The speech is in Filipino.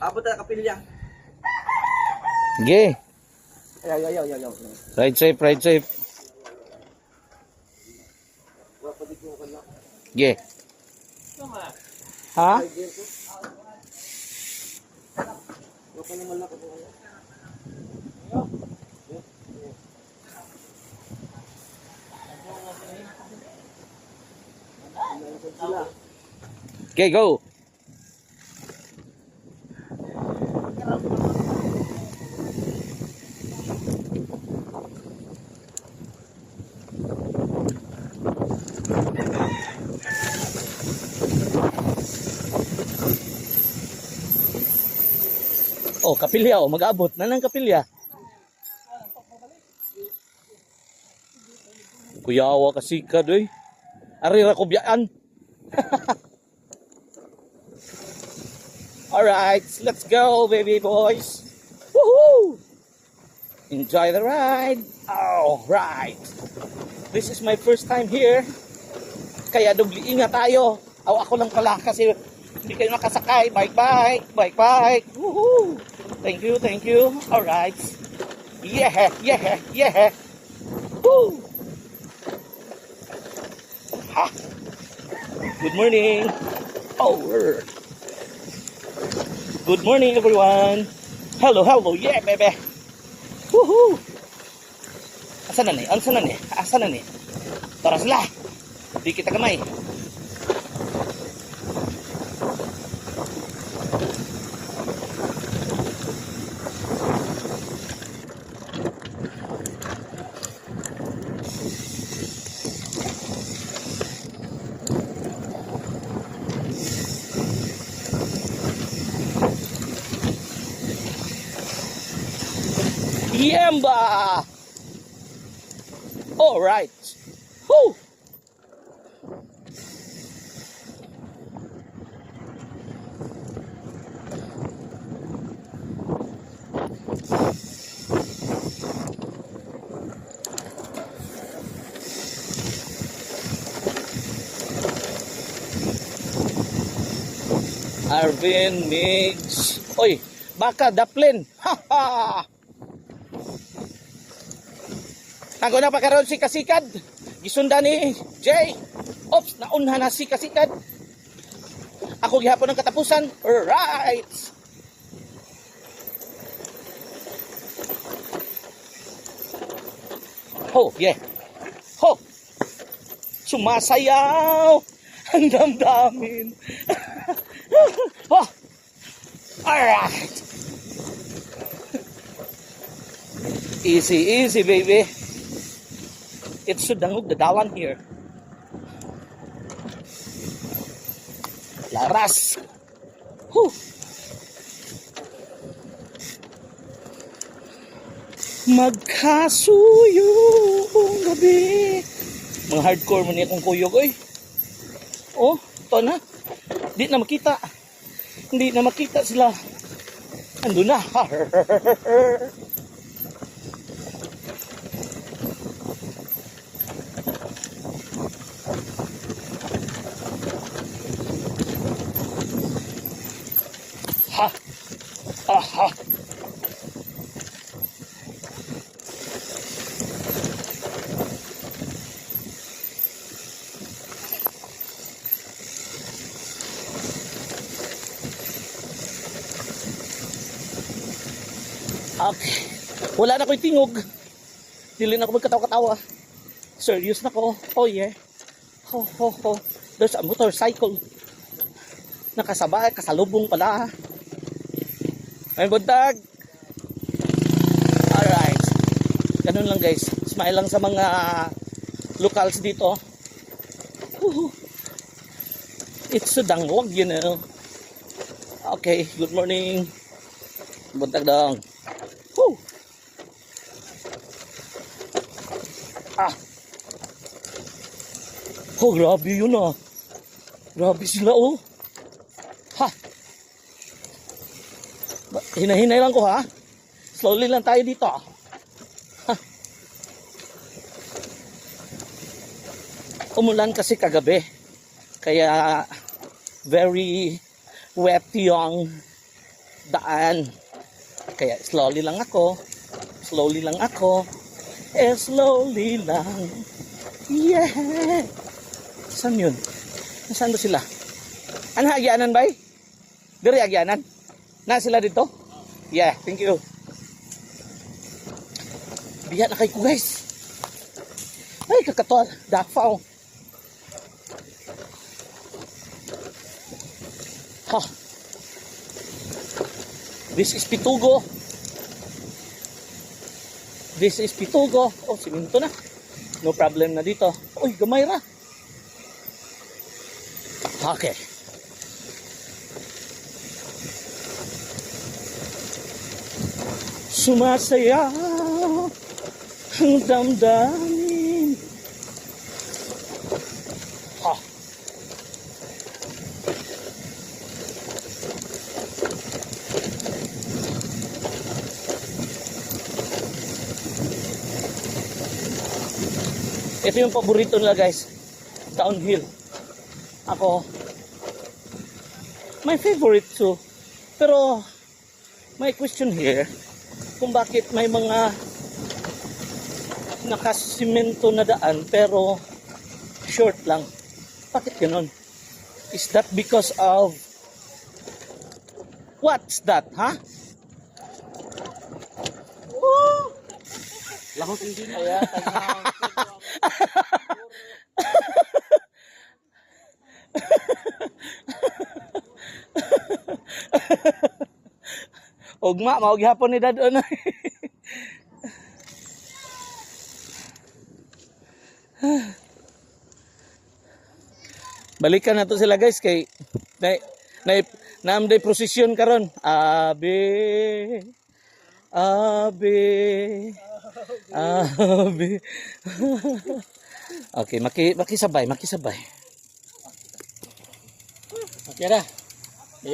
Abot na kapilya. Ge. Ayaw. Ride safe, ride safe. Ge. Ha? Okay, go. Oh, kapilya, oh, mag-abot na ng kapilya. Kuyawa kasi ka, doy. Arira ko biyaan. Alright, let's go, baby boys. Woohoo! Enjoy the ride. Alright. This is my first time here. Kaya dubli ingat tayo. Ako lang pala kasi hindi kayo nakasakay. Bike. Woohoo! Thank you. Alright. Yeah. Woo! Ha! Good morning. Good morning, everyone. Hello. Yeah, baby. Woohoo! Asa na ni? Tara sila. Di kita kamay. Yamba! All right. Woo! Arvin Migs. Oy, baka daplin. Ha ha. Nago na pa karon si Kasikad. Gisunda ni Jay. Ops, naunha na si Kasikad. Ako gihapon ng katapusan. Alright. Ho, yeah. Ho. Sumasayaw. Ang damdamin. Oh. Alright. Easy, baby. It's sudangog the dalan here. Laras. Whew. Magkasuyong gabi. Mga hardcore mo niya kung kuyog, oy. Oh, ito na. Hindi na makita sila. Ando na. Ha. Okay. Wala na ko'y tingog. Dili na ako magkatawa-katawa. Serious na ko. Oh yeah. Ho. There's a motorcycle. Nakasabay, kasalubong pala. May buntag. Alright. Ganun lang guys. Smile lang sa mga locals dito. It's Sudangog, you know. Okay, good morning. Buntag dong. Woo! Oh, grabe yun ah. Grabe sila oh. Ha! Hinahinay lang ko ha. Slowly lang tayo dito. Ha. Umulan kasi kagabi. Kaya very wet yung daan. Kaya slowly lang ako. Slowly lang ako. Slowly lang. Yeah. Saan yun? Nasaan ba sila? Ano, agyanan ba? Diri agyanan? Na sila dito? Yeah, thank you. Biya na kayo ko guys. Ay, kakatol. Dakfaw. Ha. This is Pitugo. This is Pitugo. Oh, siminto na. No problem na dito. Uy, gamay ra. Okay. Sumasaya ang damdamin. Ha. Ito yung paborito nila guys. Downhill. Ako, my favorite too. Pero, may question here. Kung bakit may mga nakasimento na daan pero short lang. Bakit ganun? Is that because of what's that, ha? Huh? Lahot hindi na. Kaya, Ugma, maog hapon ni Dadon. Balikan na to sila guys kay naamday prosesyon karon. Abe. Abe. Abe. Okay, makisabay. Okay ra.